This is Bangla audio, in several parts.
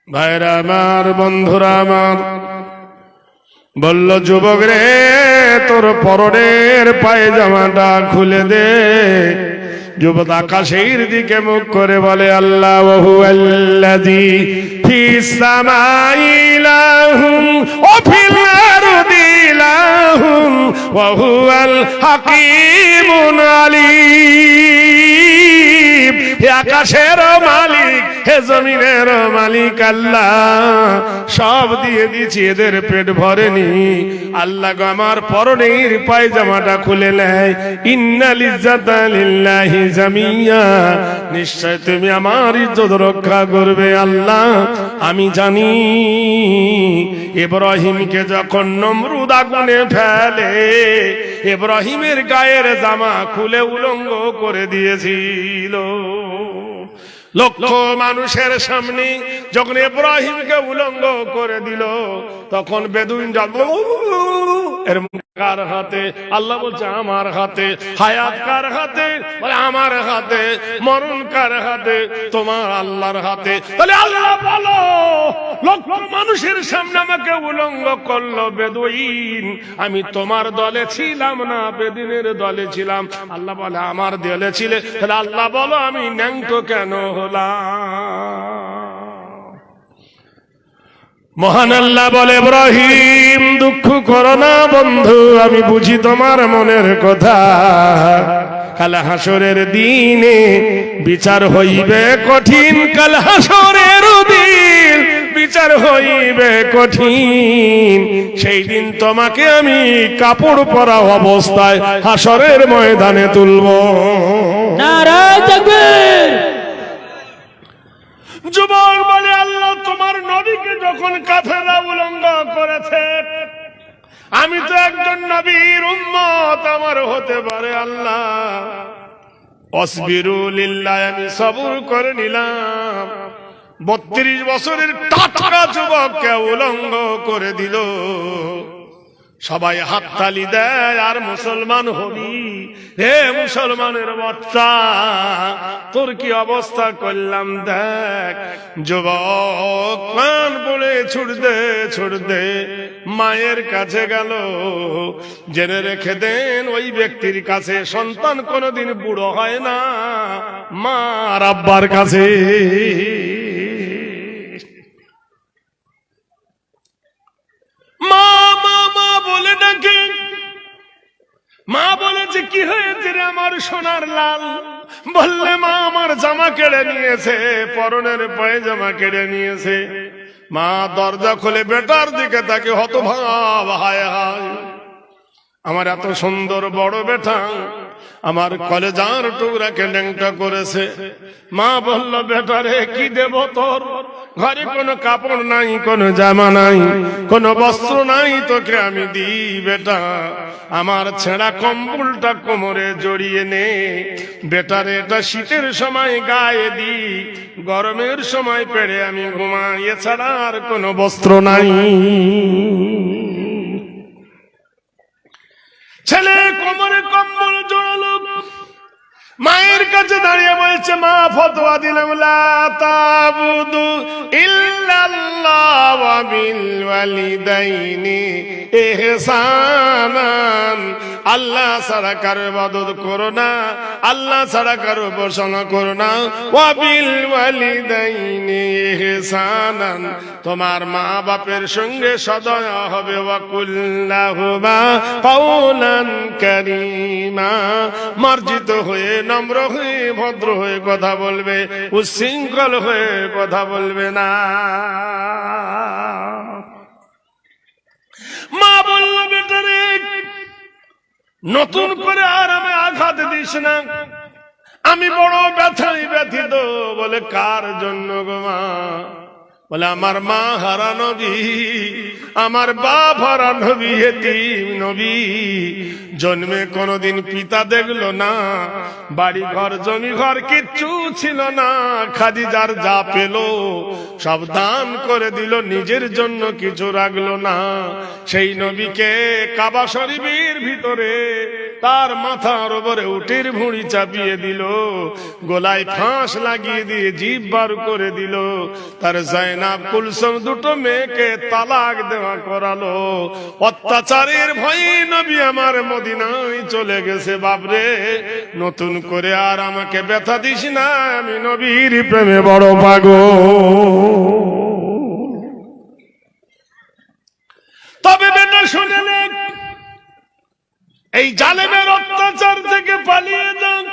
ভাইরা আমার, বন্ধুরা আমার, বলল যুবক রে, তোর পরনের পায়জামাটা খুলে দে। যুবক আকাশের দিকে মুখ করে বলে, আল্লাহু আল্লাযী ফিস সামাই ইলাহুন ওয়া ফিল আরদি ইলাহুন ওয়া হুয়াল হাকীমুল আলীম। হে আকাশের মালিক, হে জমিনের মালিক আল্লাহ, সব দিয়ে দিয়েছি, এদের পেট ভরেনি। আল্লাহ গো, আমার পরনের পায়জামাটা খুলে নেয়। ইন্নাল ইজ্জাতা লিল্লাহি জামিয়া, নিশ্চয় তুমি আমার ইজ্জত রক্ষা করবে আল্লাহ। আমি জানি ইব্রাহিমকে যখন নমরুদ আগুনে ফেলে, ইব্রাহিমের গায়ের জামা খুলে উলঙ্গ করে দিয়েছিল। লক্ষ মানুষের সামনে যখন ইব্রাহিমকে উলঙ্গ করে দিল, তখন বেদুইন এর কার হাতে? আল্লাহ বলছে আমার হাতে। হায়াত কার হাতে? বলে আমার হাতে। মরণ কার হাতে? তোমার আল্লাহর হাতে। তাহলে আল্লাহ বলো, লক্ষ মানুষের সামনে আমাকে উলঙ্গ করলো বেদুইন, আমি তোমার দলে ছিলাম না, বেদুইনের দলে ছিলাম। আল্লাহ বলে আমার দলে ছিলে। তাহলে আল্লাহ বলো আমি ন্যাংটো কেন হলাম? মহান আল্লাহ বলে, ইব্রাহিম দুঃখ করো না বন্ধু, আমি বুঝি তোমার মনের কথা। কাল হাসরের দিনে বিচার হইবে কঠিন, কাল হাসরের দিন বিচার হইবে কঠিন। সেই দিন তোমাকে আমি কাপড় পরা অবস্থায় হাসরের ময়দানে তুলব। নারায়ে তাকবীর। যুবক বলে, আল্লাহ তোমার নবীকে যখন কাফেররা উলঙ্গ করেছে, আমি তো একজন নবীর উম্মত, আমার হতে পারে আল্লাহ। অসবিরু লিল্লাহ, আমি সবর করে নিলাম। 32 বছরের টাটকা যুবককে উলঙ্গ করে দিল। সবাই হাততালি দেয় আর মুসলমান হবি। হে মুসলমানের বাচ্চা, তোর কি অবস্থা করলাম দেখ। যুবক প্রাণ বলে ছুটতে মায়ের কাছে গেল। জেনে রেখে দেন, ওই ব্যক্তির কাছে সন্তান কোনোদিন বুড়ো হয় না, মা আর আব্বার কাছে। মা মা মা বলে ডাকে। মা বলেছে, কি হয়েছে রে আমার সোনার লাল? বললে, মা আমার জামা কেড়ে নিয়েছে, পরনের পায়জামা কেড়ে নিয়েছে। মা দরজা খুলে বেটার দিকে তাকে হতভাব, হায় হায়, আমার এত সুন্দর বড় বেটা আমার কলেজার টুকরাকে ল্যাংটা করেছে। মা বলল, বেটারে কি দেব তোর? ঘরে কোনো কাপড় নাই, কোনো জামা নাই, কোনো বস্ত্র নাই, তোকে আমি দিই বেটা। আমার ছেঁড়া কম্বলটা কোমরে জড়িয়ে নে বেটারে, এটা শীতের সময় গায়ে দি, গরমের সময় পেড়ে আমি ঘুমাই, এছাড়া আর কোনো বস্ত্র নাই। ছেলে কোমরে কম্বল জড়ালো, মায়ের কাছে দাঁড়িয়ে বলছে, মা ফতোয়া দিলাম, লা তাবুদু ইল্লাল্লাহ ওয়া বিল ওয়ালিদাইনি ইহসানান। আল্লাহ ছাড়া কারো ইবাদত করো না, আল্লাহ ছাড়া কারো উপাসনা করো না। ওয়া বিল ওয়ালিদাইনি ইহসানান, তোমার মা বাপের সঙ্গে সদয় হবে। ওয়া কুল্লাহুমা কাওলান কারীমা, মার্জিত হয়ে, নম্র হয়ে, ভদ্র হয়ে কথা বলবে, উচ্ছৃঙ্খল হয়ে কথা বলবে না। মা বলল, বেটারে নতুন করে আর আমি আঘাত দিস না, আমি বড় ব্যথিত। বলে, কার জন্য গো মা? বলে, আমার মা হারা নবী, আমার বাপ হারা নবী, এতিম নবী, জন্মে কোনদিন পিতা দেখলো না, বাড়ি ঘর জমি ঘর কিচ্ছু ছিল না, খাদিজার যা পেল সব দান করে দিল, নিজের জন্য কিছু রাখলো না। সেই নবীকে কাবা শরীফের ভিতরে তার মাথার উপরে উটের ভুঁড়ি চাপিয়ে দিল, গলায় ফাঁস লাগিয়ে দিয়ে জিভ বার করে দিল, তার জয়নাব কুলসুম দুটো মেয়েকে তালাক দেওয়া করালো। অত্যাচারের ভয়ে নবী আমার মদিনায় চলে গেছে। বাপরে, নতুন করে আর আমাকে ব্যথা দিস না, আমি নবীর প্রেমে বড় পাগল। তবে বেটা শুনে নে, এই জালেমের অত্যাচার থেকে পালিয়ে যান।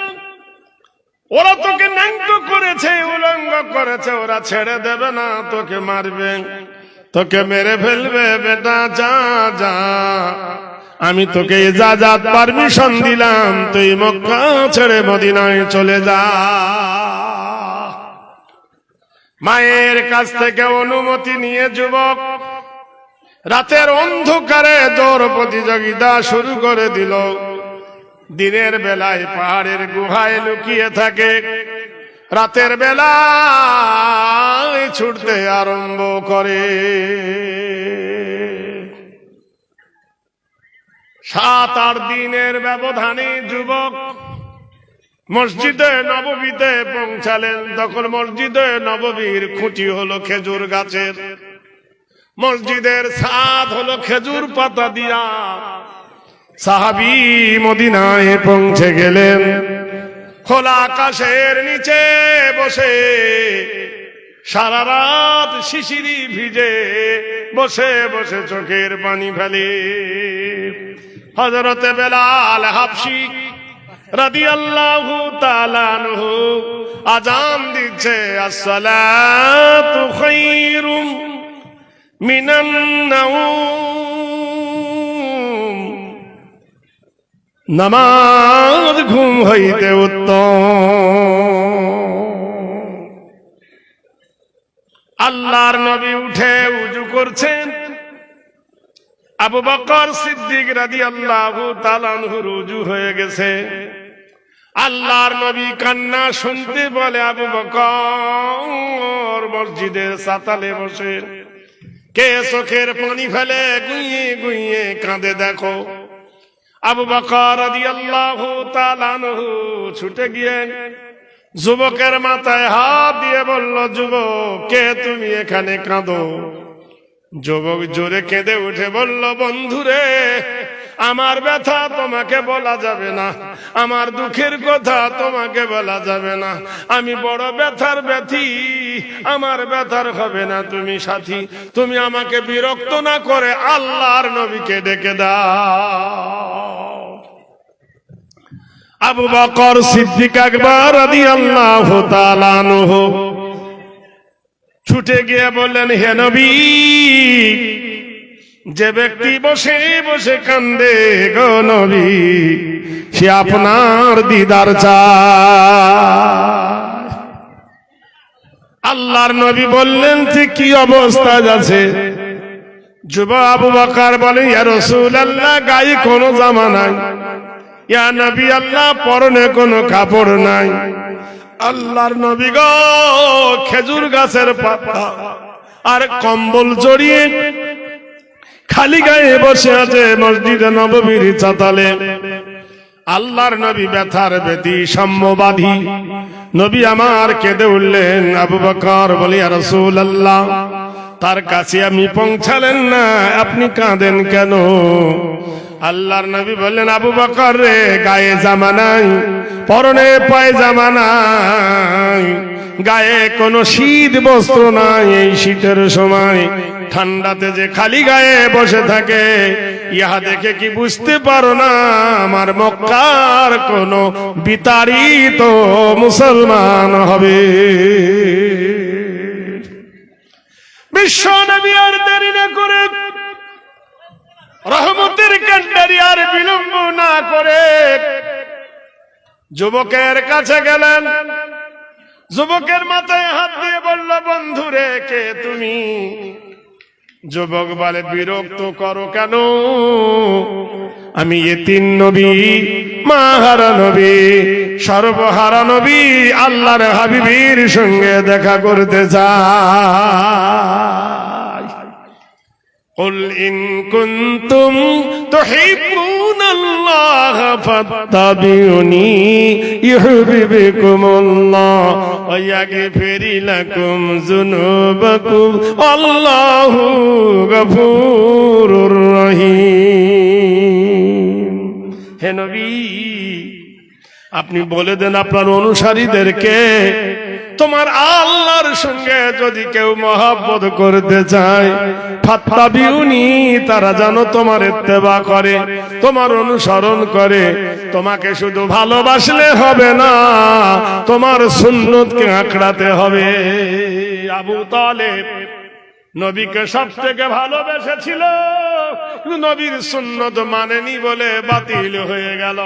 ওরা তোকে ন্যাংট করেছে, উলঙ্গ করেছে, ওরা ছেড়ে দেবে না, তোকে মারবে, তোকে মেরে ফেলবে। বেটা যা যা, আমি তোকে ইজাজত পারমিশন দিলাম, তুই মক্কা ছেড়ে মদিনায় চলে যা। মায়ের কাছ থেকে অনুমতি নিয়ে যুবক রাতের অন্ধকারে জোর প্রতিযোগিতা শুরু করে দিল। দিনের বেলায় পাহাড়ের গুহায় লুকিয়ে থাকে, রাতের বেলায় ছুটতে আরম্ভ করে। 7-8 দিনের ব্যবধানে যুবক মসজিদে নববীতে পৌঁছালেন। তখন মসজিদে নববীর খুঁটি হলো খেজুর গাছের, মসজিদের ছাদ হলো খেজুর পাতা দিয়া। সাহাবী মদিনায় পৌঁছে গেলেন। খোলা আকাশের নিচে বসে সারা রাত শিশিরি ভিজে বসে বসে চোখের পানি ফেলে। হযরতে বেলাল হাবশী রাদিয়াল্লাহু তাআলা আনহু আযান দিচ্ছে, আসসালাতু খায়রুম মিনান নাওম, নামাজ ঘুম হইতে উত্তম। আল্লাহর নবী উঠে উযু করছেন। আবু বকর সিদ্দিক রাদিয়াল্লাহু তাআলা আনহুর উযু হয়ে গেছে। আল্লাহর নবী কান্না শুনতে বলে, আবু বকর মসজিদের ছাতালে বসে কে চোখের পানি ফেলে গুইয়ে গুইয়ে কাঁদে দেখো। আবু বকর রাদিয়াল্লাহু তাআলা আনহু ছুটে গিয়ে যুবকের মাথায় হাত দিয়ে বলল, যুবক কে তুমি এখানে কাঁদো? যুবক জোরে কেঁদে উঠে বলল, বন্ধুরে আমার ব্যথা তোমাকে বলা যাবে না, আমার দুঃখের কথা তোমাকে বলা যাবে না, আমি বড় ব্যথার ব্যথী, আমার ব্যথার হবে না তুমি সাথী, তুমি আমাকে বিরক্ত না করে আল্লাহর নবীকে ডেকে দাও। আবু বকর সিদ্দিক আকবর রাদিয়াল্লাহু তাআলা আনহু ছুটে গিয়ে বললেন, হে নবী, যে ব্যক্তি বসে বসে কান্দে গো নবী, সে আপনার দিদার চায়। আল্লাহর নবী বললেন, যে কি অবস্থা আছে? যুব আবু বকর বলে, ইয়া রাসূলুল্লাহ, গায়ে কোনো জামা নাই, ইয়া নবী আল্লাহ, পরনে কোনো কাপড় নাই। আল্লাহর নবী গো খেজুর গাছের পাতা আর কম্বল জড়িয়ে খালি গায়ে বসে আছে মসজিদে নববীর ছাতালে। আল্লাহর নবী ব্যথার ব্যথী সাম্যবাদী নবী আমার কেঁদে উঠলেন। আবু বকর বলি, ইয়া রাসূলুল্লাহ, তার কাছে আমি পৌঁছালেন না, আপনি কাঁদেন কেন? আল্লাহর নবী বললেন, আবু বকর রে, গায়ে জামা নাই, পরনে পায়জামা নাই, গায়ে কোনো শীত বস্ত্র নাই। এই শীতের সময় ঠান্ডাতে যে খালি গায়ে বসে থাকে, ইহা দেখে কি বুঝতে পারো না আমার মক্কার কোন বিতাড়িত মুসলমান হবে? বিশ্ব নবী আর দেরি না করে, রহমতের কান্ডারি আর বিলম্ব না করে যুবকের কাছে গেলেন। যুবকের মাথায় হাত দিয়ে বলল, বন্ধুরে কে তুমি? যুবক বলে, বিরক্ত করো কেন? আমি এতিম নবী, মাহারা নবী, সর্বহারা নবী, আল্লাহর হাবিবের সঙ্গে দেখা করতে চাই। قل إن كنتم تحبون الله আল্লাহ ফাত্তাবিউনি ইউহিব্বুকুমুল্লাহ ওয়া ইয়াগফির লাকুম যুনুবাকুম আল্লাহু গফুরুর রহিম। হে নবী, আপনি বলে দেন আপনার অনুসারীদেরকে, তোমার আল্লাহর সঙ্গে যদি কেউ মহব্বত করতে চায়, ফাত্তাবিউনি, তারা যেন তোমার ইত্তেবা করে, তোমার অনুসরণ করে। তোমাকে শুধু ভালোবাসলে হবে না, তোমার সুন্নতকে আঁকড়াতে হবে। আবু তালেব নবীকে সব থেকে ভালোবেসেছিল, কিন্তু নবীর সুন্নত মানেনি বলে বাতিল হয়ে গেল।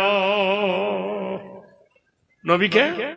নবীকে